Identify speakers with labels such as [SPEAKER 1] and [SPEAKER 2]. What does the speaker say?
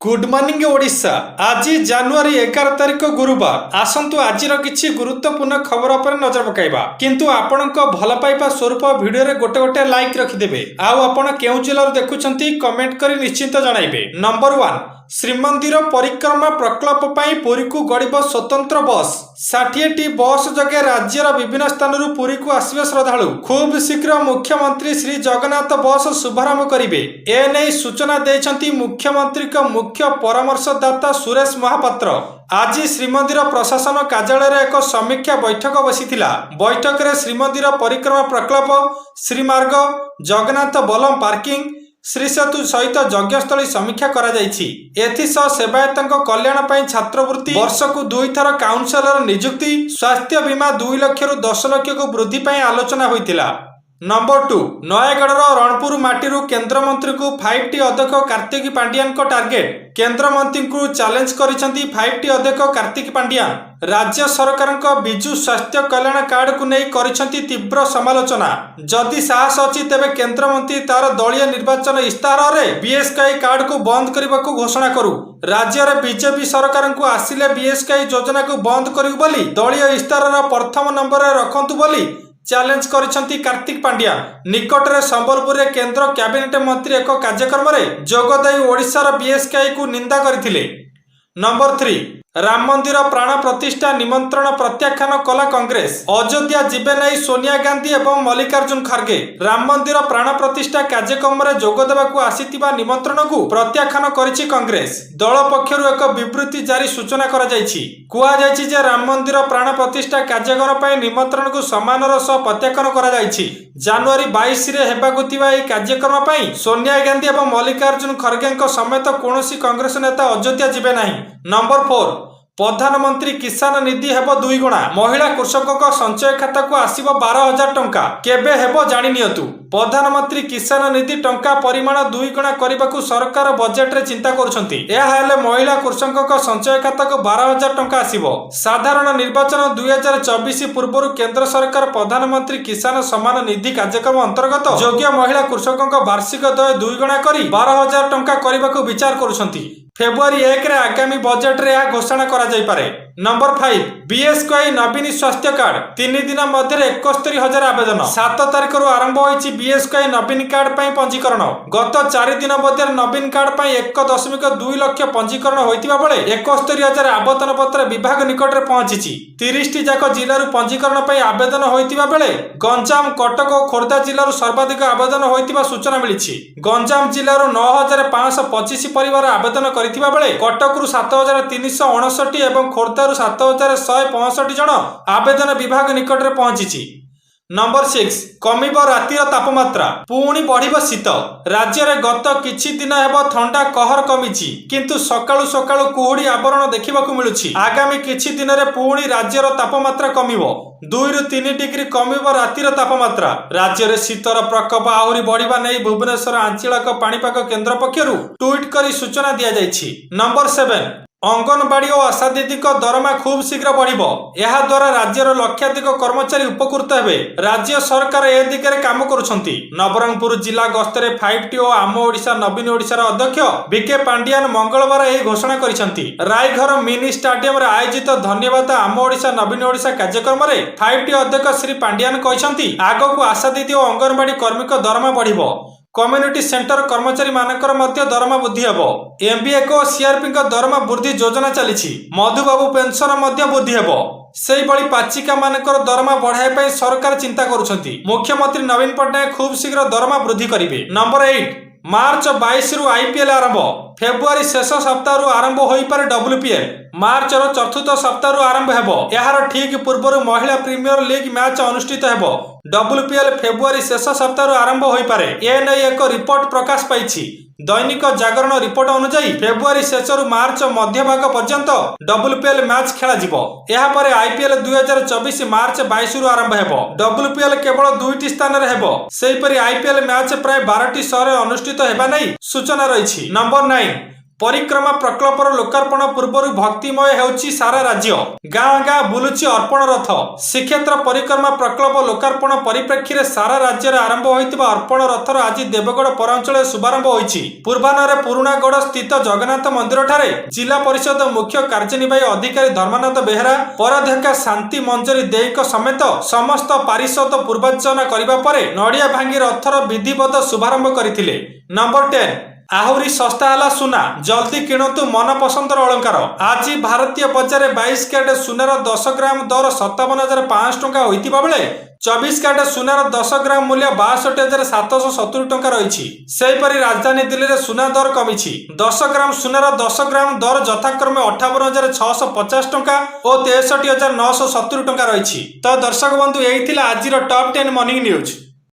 [SPEAKER 1] Good morning Odisha. आज जनवरी 11 तारिख गुरुवार। आसंतु आजिर किछि गुरुत्वपूर्ण खबर पर नजर पकाइबा, किंतु आपणक भल पाइबा स्वरूप वीडियो रे गोटे गोटे लाइक रखिदेबे। आउ आपण केउ जिल्लार देखुछंती कमेंट करी निश्चिंत जणाइबे। नंबर 1, श्रीमंदिर परिक्रमा प्रकल्प पाई पुरी को गड़िब स्वतंत्र बस। 60टी बस जगे राज्यर विभिन्न स्थानरू पुरी को आसबे श्रद्धालु। खूब शीघ्र मुख्यमंत्री श्री जगन्नाथ बस शुभारंभ करिवे। एने सूचना देइछंती मुख्यमंत्री का मुख्य परामर्शदाता सुरेश महापात्र। आज श्रीमंदिर प्रशासन कार्यालय एक समीक्षा बैठक बसिथिला। बैठक रे श्रीमंदिर परिक्रमा प्रकल्प, श्रीमार्ग, जगन्नाथ बलम पार्किंग, श्री सेतु सहित यज्ञस्थली समीक्षा करा जायछि। एथिसह सेवायतक कल्याण पई छात्रवृत्ति, वर्षकु 2 थर काउंसलर नियुक्ति, स्वास्थ्य बीमा 2 लाख रु 10 लाख को वृद्धि पई आलोचना होइतिला। नंबर 2, नयगढ़ रणपुर माटीरू केंद्र मंत्री को 5T अध्यक्ष कार्तिक पांड्यान को टार्गेट। केंद्र मंत्री को चैलेंज करिसेंती 5T अध्यक्ष कार्तिक पांड्यान। राज्य सरकार विजु स्वास्थ्य कल्याण कार्ड को नहीं करिसेंती तीव्र समालोचना। जदि साहस अछि तेबे केंद्र मंत्री तार दलीय निर्वाचन इस्ताहार रे बीएसकेई कार्ड को बंद करने को घोषणा करू। राज्य रे बीजेपी सरकार को आसिले बीएसकेई योजना को बंद करिउ बोली दलीय इस्ताहार प्रथम नंबर रे रखंतु बोली चैलेंज करिसेंती कार्तिक पांड्या। निकट रे संबलपुर रे केंद्र कैबिनेट मंत्री एक कार्यक्रम रे जोगदाई ओडिशा बीएसकेई को निंदा करथिले। नंबर 3, राम मंदिर प्राण प्रतिष्ठा निमंत्रण प्रत्याख्यान कला कांग्रेस। अयोध्या जीवे नहीं सोनिया गांधी एवं मल्लिकार्जुन खड़गे। राम मंदिर प्राण प्रतिष्ठा कार्यक्रम में जोग देवाकू आसीथिबा निमंत्रण को प्रत्याख्यान करिछि कांग्रेस। दल पक्षरु एक विबृति जारी सूचना करा जायछि। कुआ जायछि जे राम मंदिर प्राण प्रतिष्ठा कार्यक्रम पई निमंत्रण को सम्मानर सह प्रत्याख्यान करा जायछि। जनवरी 22 रे हेबाकू थिबा एई कार्यक्रम पई सोनिया गांधी एवं मल्लिकार्जुन खड़गे समेत कोनोसी कांग्रेस नेता अयोध्या जीवे नहीं। नंबर 4, प्रधानमंत्री किसान निधि हेबो 2 गुणा। महिला कृषक संचय खाता को आसीबो 12,000 टंका। केबे हेबो जानि नियतु। प्रधानमंत्री किसान निधि टंका परिमाण 2 गुणा करबाकू सरकार बजेट रे चिंता करूछंती। एहा हेले महिला कृषक संचय खाता को 12,000 टंका आसीबो। साधारण निर्वाचन 2024 पूर्व केंद्र सरकार प्रधानमंत्री किसान सम्मान निधि कार्यक्रम अंतर्गत योग्य महिला कृषक वार्षिक दय 2 गुणा करी 12,000 टंका करबाकू विचार करूछंती। फेब्रुआरी 1 रे आगामी बजेट रे यह घोषणा करा जाय पारे। नंबर 5, बीएसकेई नवीन स्वास्थ्य कार्ड। 3 दिन मध्य 71,000 आवेदन। 7 तारिख रु आरंभ होईछि बीएसकेई नवीन कार्ड पई पंजीकरण। गत 4 दिन मध्य नवीन कार्ड पई 1.2 लाख पंजीकरण होइतिबा बेले 71,000 आवेदन पत्र विभाग निकट रे पहुंचिछि। 30टी जाक जिल्ला रु पंजीकरण पई आवेदन होइतिबा बेले गंजाम, कटक और खोर्धा जिल्ला रु सर्वाधिक आवेदन होइतिबा सूचना मिलिछि। गंजाम जिल्ला रु 9,525 परिवार आवेदन करथिबा बेले कटक रु 7,359 एवं खोर्धा 7,165 जन आवेदन विभाग निकट रे पहुंची। नंबर 6, कमिब रातिर तापमात्रा, पुणी बढ़िब शीत। राज्य रे गत किछि दिन हेब ठंडा कहर कमिछि, किंतु सकाळु सकाळु कुहुडी आवरण देखिबाकू मिलुछि। आगामी किछि दिन रे पुणी राज्यर तापमात्रा कमिबो। 2 रु 3 डिग्री कमिब रातिर तापमात्रा। राज्य रे शीतर प्रकोप आहुरी बढ़िबा नै भुवनेश्वर आंचलिक पाणीपाग केंद्र पक्षरु ट्वीट करी सूचना दिया जायछि। नंबर 7, अंगनवाड़ी और आशा दीदी दरमा खूब शीघ्र बढ़िबो। एहा द्वारा राज्यर लक्षाधिक कर्मचारी उपकृत हेबे। राज्य सरकार ए दिगरे काम करुछंती। नवरंगपुर जिला गस्तरे 5T और आम ओडिशा नवीन ओडिशार अध्यक्ष बीके पांड्यान मंगलवार यह घोषणा करिसंती। रायघर मिनी स्टेडियम रे आयोजित धन्यवाद आम ओडिशा नवीन ओडिशा कार्यक्रम रे 5T अध्यक्ष श्री पांड्यान कहिसंती आगकू आशा दीदी और अंगनवाड़ी कर्मी दरमा बढ़िबो। कम्युनिटी सेंटर कर्मचारी मानकर मध्य दरमा वृद्धि हेबो। एमबीए को सीआरपी दरमा वृद्धि योजना चलीछि। मधुबाबू पेंशन मध्य वृद्धि हेबो। सेही बळी पाचिका मानकर दरमा बढ़ाय पई सरकार चिंता करूछंती। मुख्यमंत्री नवीन पटनायक खूब शीघ्र दरमा वृद्धि करिवे। नंबर 8, मार्च 22 रु आईपीएल आरंभ। फेब्रुआरी शेष सप्ताह रु आरंभ होई पारे डब्ल्यूपीएल। मार्च रो चतुर्थ सप्ताह रु आरंभ हेबो। यार ठीक पूर्व महिला प्रीमियर लीग मैच अनुष्ठित हेबो। डब्ल्यूपीएल फेब्रुआरी शेष सप्ताह रु आरंभ होई पारे। ए नै एक रिपोर्ट प्रकाश पाइछि। दैनिक जागरण रिपोर्ट अनुसार फेब्रुआरी शेष रु मार्च मध्य भाग पर्यंत डब्ल्यूपीएल मैच खेला जिवो। एहा परे आईपीएल 2024 मार्च 22 रु आरंभ हेबो। डब्ल्यूपीएल केवल 2टी स्थान रे हेबो। सेही परि आईपीएल मैच प्राय 12टी शहर अनुष्ठित हेबा नै सूचना रहिछि। नंबर 9, परिक्रमा प्रकल्पर लोकार्पण पूर्व भक्तिमय हेउची सारा राज्य गाँ गाँ बुलुची अर्पण रथ श्रीक्षेत्र परिक्रमा प्रकल्प लोकार्पण परिप्रेक्षी सारा राज्य में आरंभ होइतिबा अर्पण रथर आज देवगढ़ पौरांचल शुभारंभ होइछि। पूर्वाह्न पुरुणागढ़ स्थित जगन्नाथ मंदिर ठारे जिला परिषद मुख्य कार्यनिर्वाही अधिकारी धर्मानंद बेहेरा पराध्यक्षा शांति मंजरी देईक समेत समस्त पारिषद पूर्वार्चना करबा परे नड़िया भांगी रथर विधिवत शुभारंभ करथिले। नंबर 10 आहुरी सस्ता है सुना जल्दी किणतु मन पसंदर अलंकार। आज भारतीय बजार 22 क्यारेट सुनार 10 ग्राम दर 57,500 टंका होइतिबा बेले 24 क्यारेट सुनार 10 ग्राम मूल्य 62,770 टंका रही। सेहीपरि राजधानी दिल्ली में सुना दर कमी 10 ग्राम सुनार 10 ग्राम दर यथाक्रमे 58,650 टंका और 63,970 टंका रही। तो दर्शक बंधु यही आज टॉप 10 मॉर्निंग न्यूज।